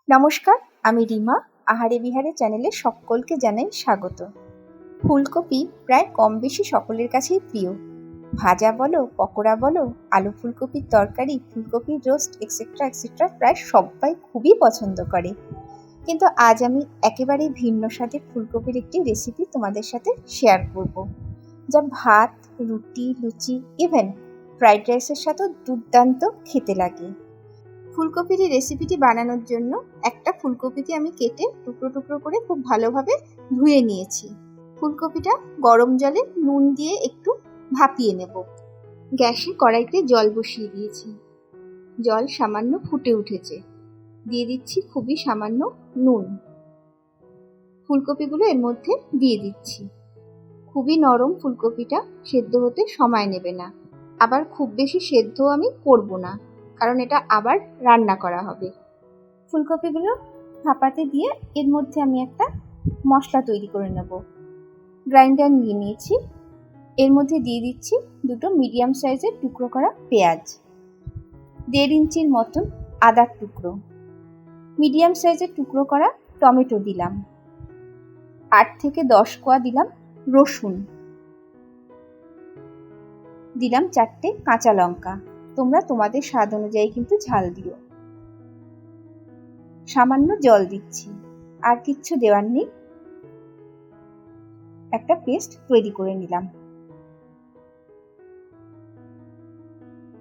নমস্কার, আমি রিমা। আহারে বিহারে চ্যানেলে সকলকে জানাই স্বাগত। ফুলকপি প্রায় কম বেশি সকলের কাছেই প্রিয়। ভাজা বলো, পকোড়া বলো, আলু ফুলকপির তরকারি, ফুলকপির রোস্ট এক্সেট্রা এক্সেট্রা প্রায় সবাই খুবই পছন্দ করে। কিন্তু আজ আমি একেবারেই ভিন্ন স্বাদের ফুলকপির একটি রেসিপি তোমাদের সাথে শেয়ার করব, যা ভাত, রুটি, লুচি, ইভেন ফ্রাইড রাইসের সাথেও দুর্দান্ত খেতে লাগে। ফুলকপির এই রেসিপিটি বানানোর জন্য একটা ফুলকপিকে আমি কেটে টুকরো টুকরো করে খুব ভালোভাবে ধুয়ে নিয়েছি। ফুলকপিটা গরম জলে নুন দিয়ে একটু ভাপিয়ে নেব। গ্যাসে কড়াইতে জল বসিয়ে দিয়েছি। জল সামান্য ফুটে উঠেছে। দিয়ে দিচ্ছি খুবই সামান্য নুন। ফুলকপিগুলো এর মধ্যে দিয়ে দিচ্ছি। খুবই নরম ফুলকপিটা, সেদ্ধ হতে সময় নেবে না। আবার খুব বেশি সেদ্ধ আমি করব না, কারণ এটা আবার রান্না করা হবে। ফুলকপিগুলো ভাপাতে দিয়ে এর মধ্যে আমি একটা মশলা তৈরি করে নেব। গ্রাইন্ডার নিয়ে নিয়েছি। এর মধ্যে দিয়ে দিচ্ছি দুটো মিডিয়াম সাইজের টুকরো করা পেঁয়াজ, 1.5 ইঞ্চির মতন আদার টুকরো, মিডিয়াম সাইজের টুকরো করা টমেটো দিলাম, 8 থেকে 10 কোয়া দিলাম রসুন, দিলাম 4টে কাঁচা লঙ্কা। তোমরা তোমাদের স্বাদ অনুযায়ী কিন্তু ঝাল দিও। সামান্য জল দিচ্ছি, আর কিচ্ছু দেওয়ার নেই। একটা পেস্ট তৈরি করে নিলাম।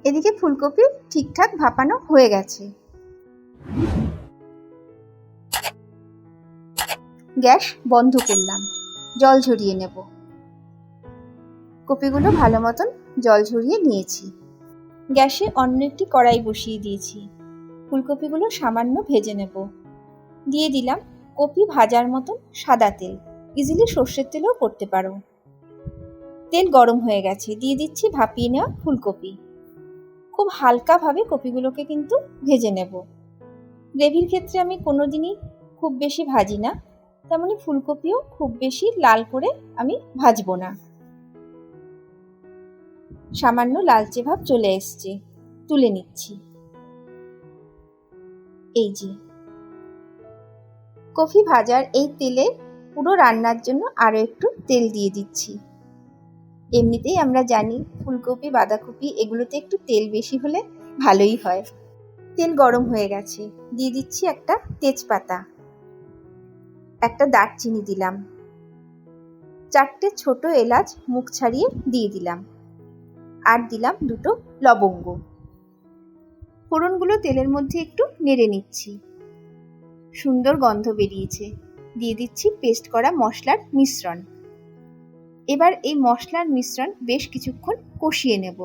এদিকে ফুলকপি ঠিকঠাক ভাপানো হয়ে গেছে। গ্যাস বন্ধ করলাম। জল ঝরিয়ে নেব। কপিগুলো ভালো মতন জল ঝরিয়ে নিয়েছি। গ্যাসে অন্য একটি কড়াই বসিয়ে দিয়েছি। ফুলকপিগুলো সামান্য ভেজে নেব। দিয়ে দিলাম কপি ভাজার মতন সাদা তেল। ইজিলি সর্ষের তেলেও করতে পারো। তেল গরম হয়ে গেছে। দিয়ে দিচ্ছি ভাপিয়ে নেওয়া ফুলকপি। খুব হালকাভাবে কপিগুলোকে কিন্তু ভেজে নেব। গ্রেভির ক্ষেত্রে আমি কোনোদিনই খুব বেশি ভাজি না, তেমনি ফুলকপিও খুব বেশি লাল করে আমি ভাজবো না। সামান্য লালচে ভাব চলে এসছে, তুলে নিচ্ছি। এই যে কফি ভাজার এই তেলে পুরো রান্নার জন্য আরো একটু তেল দিয়ে দিচ্ছি। এমনিতেই আমরা জানি ফুলকপি, বাঁধাকপি এগুলোতে একটু তেল বেশি হলে ভালোই হয়। তেল গরম হয়ে গেছে। দিয়ে দিচ্ছি একটা তেজপাতা, একটা দারচিনি দিলাম, 4টে ছোট এলাচ মুখ ছাড়িয়ে দিয়ে দিলাম, আর দিলাম 2টো লবঙ্গ। ফোড়নগুলো তেলের মধ্যে একটু নেড়ে নিচ্ছি। সুন্দর গন্ধ বেরিয়েছে। দিয়ে দিচ্ছি পেস্ট করা মশলার মিশ্রণ। এবার এই মশলার মিশ্রণ বেশ কিছুক্ষণ কষিয়ে নেব।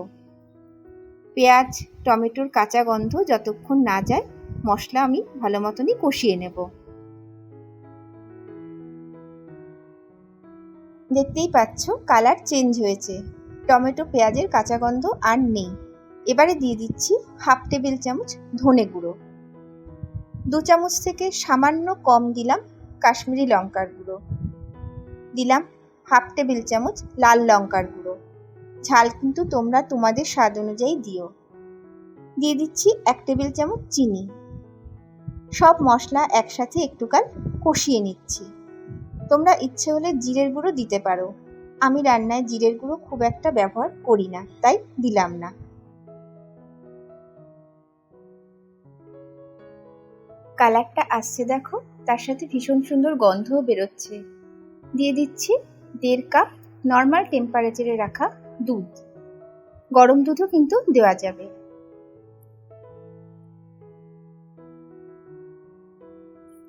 পেঁয়াজ, টমেটোর কাঁচা গন্ধ যতক্ষণ না যায় মশলা আমি ভালো মতনই কষিয়ে নেব। দেখতেই পাচ্ছ কালার চেঞ্জ হয়েছে। টমেটো পেঁয়াজের কাঁচা গন্ধ আর নেই। এবারে দিয়ে দিচ্ছি 1/2 টেবিল চামচ ধনে গুঁড়ো, 2 চামচ থেকে সামান্য কম দিলাম কাশ্মীরি লঙ্কার গুঁড়ো, দিলাম 1/2 টেবিল চামচ লাল লঙ্কার গুঁড়ো। ঝাল কিন্তু তোমরা তোমাদের স্বাদ অনুযায়ী দিও। দিয়ে দিচ্ছি 1 টেবিল চামচ চিনি। সব মশলা একসাথে একটুকাল কষিয়ে নিচ্ছি। তোমরা ইচ্ছে হলে জিরের গুঁড়ো দিতে পারো। আমি রান্নায় জিরের গুঁড়ো খুব একটা ব্যবহার করি না, তাই দিলাম না। কালারটা আসছে দেখো, তার সাথে ভীষণ সুন্দর গন্ধও বেরোচ্ছে। দিয়ে দিচ্ছি 1.5 কাপ নর্মাল টেম্পারেচারে রাখা দুধ। গরম দুধও কিন্তু দেওয়া যাবে।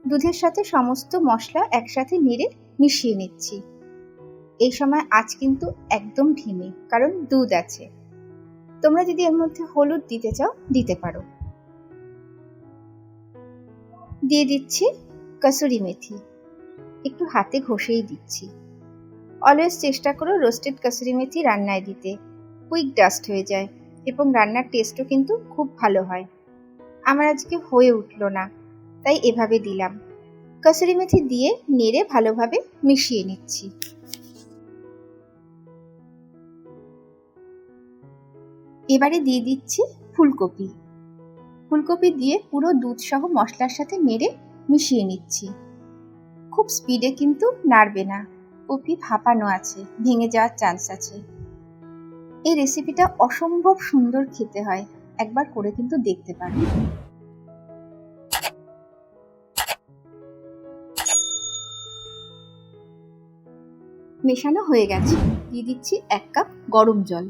দুধের সাথে সমস্ত মশলা একসাথে নেড়ে মিশিয়ে নিচ্ছি। এই সময় আঁচ কিন্তু একদম ধিমে, কারণ দুধ আছে। তোমরা যদি এর মধ্যে হলুদ দিতে চাও দিতে পারো। দিয়ে দিচ্ছি কসুরি মেথি, একটু হাতে ঘষেই দিচ্ছি। অলওয়েজ চেষ্টা করো রোস্টেড কসুরি মেথি রান্নায় দিতে, কুইক ডাস্ট হয়ে যায় এবং রান্নার টেস্টও কিন্তু খুব ভালো হয়। আমার আজকে হয়ে উঠলো না, তাই এভাবে দিলাম। কসুরি মেথি দিয়ে নেড়ে ভালোভাবে মিশিয়ে নিচ্ছি। এবারে দিয়ে দিচ্ছি ফুলকপি। ফুলকপি দিয়ে পুরো দুধ সহ মশলার সাথে নেড়ে মিশিয়ে নিচ্ছি। খুব স্পিডে কিন্তু নাড়বে না, কপি ভাপানো আছে, ভেঙে যাওয়ার চান্স আছে। এই রেসিপিটা অসম্ভব সুন্দর খেতে হয়, একবার করে কিন্তু দেখতে পারো। মেশানো হয়ে গেছে, দিয়ে দিচ্ছি 1 কাপ গরম জল।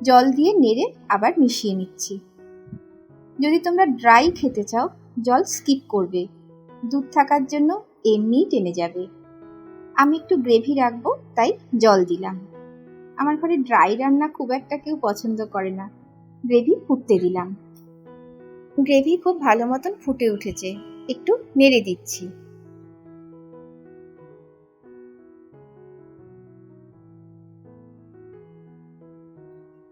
জল দিয়ে নেড়ে আবার মিশিয়ে নিচ্ছি। যদি তোমরা ড্রাই খেতে চাও জল স্কিপ করবে, দুধ থাকার জন্য এমনিই টেনে যাবে। আমি একটু গ্রেভি রাখবো তাই জল দিলাম। আমার ঘরে ড্রাই রান্না খুব একটা কেউ পছন্দ করে না, গ্রেভি ফুটতে দিলাম। গ্রেভি খুব ভালো মতন ফুটে উঠেছে, একটু নেড়ে দিচ্ছি।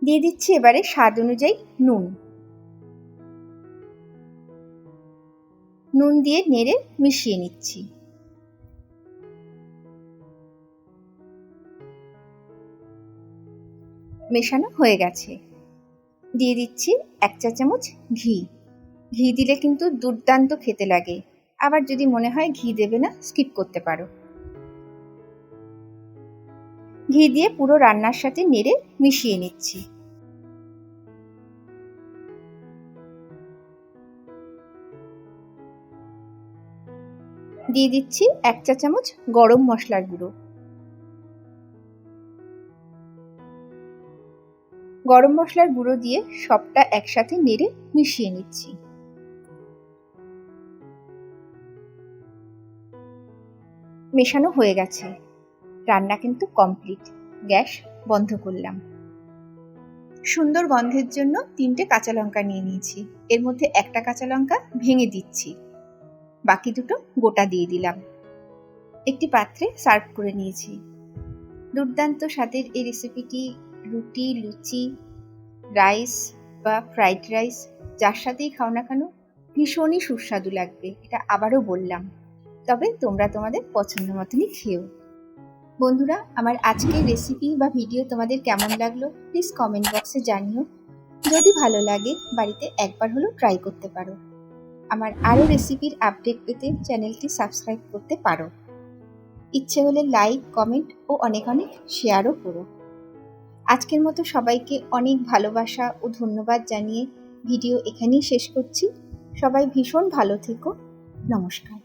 দিয়ে দিচ্ছি এবারে স্বাদ অনুযায়ী নুন। নুন দিয়ে নেড়ে মিশিয়ে নিচ্ছি। মেশানো হয়ে গেছে, দিয়ে দিচ্ছি 1 চা চামচ ঘি। ঘি দিলে কিন্তু দুর্দান্ত খেতে লাগে, আবার যদি মনে হয় ঘি দেবে না স্কিপ করতে পারো। ঘি দিয়ে পুরো রান্নার সাথে নেড়ে মিশিয়ে নিচ্ছি। দিয়ে দিচ্ছি 1 চা চামচ গরম মশলার গুঁড়ো। গরম মশলার গুঁড়ো দিয়ে সবটা একসাথে নেড়ে মিশিয়ে নিচ্ছি। মেশানো হয়ে গেছে, রান্না কিন্তু কমপ্লিট। গ্যাস বন্ধ করলাম। সুন্দর গন্ধের জন্য 3টে কাঁচা লঙ্কা নিয়ে নিয়েছি, এর মধ্যে একটা কাঁচা লঙ্কা ভেঙে দিচ্ছি, বাকি দুটো গোটা দিয়ে দিলাম। একটি পাত্রে সার্ভ করে নিয়েছি। দুর্দান্ত স্বাদের এই রেসিপিটি রুটি, লুচি, রাইস বা ফ্রাইড রাইস যার সাথেই খাও না কেন ভীষণই সুস্বাদু লাগবে, এটা আবারও বললাম। তবে তোমরা তোমাদের পছন্দ মতনই খেও। বন্ধুরা, আমার আজকের রেসিপি বা ভিডিও তোমাদের কেমন লাগলো প্লিজ কমেন্ট বক্সে জানিও। যদি ভালো লাগে বাড়িতে একবার হলেও ট্রাই করতে পারো। আমার আরও রেসিপির আপডেট পেতে চ্যানেলটি সাবস্ক্রাইব করতে পারো। ইচ্ছে হলে লাইক, কমেন্ট ও অনেক অনেক শেয়ারও করো। আজকের মতো সবাইকে অনেক ভালোবাসা ও ধন্যবাদ জানিয়ে ভিডিও এখানেই শেষ করছি। সবাই ভীষণ ভালো থেকো। নমস্কার।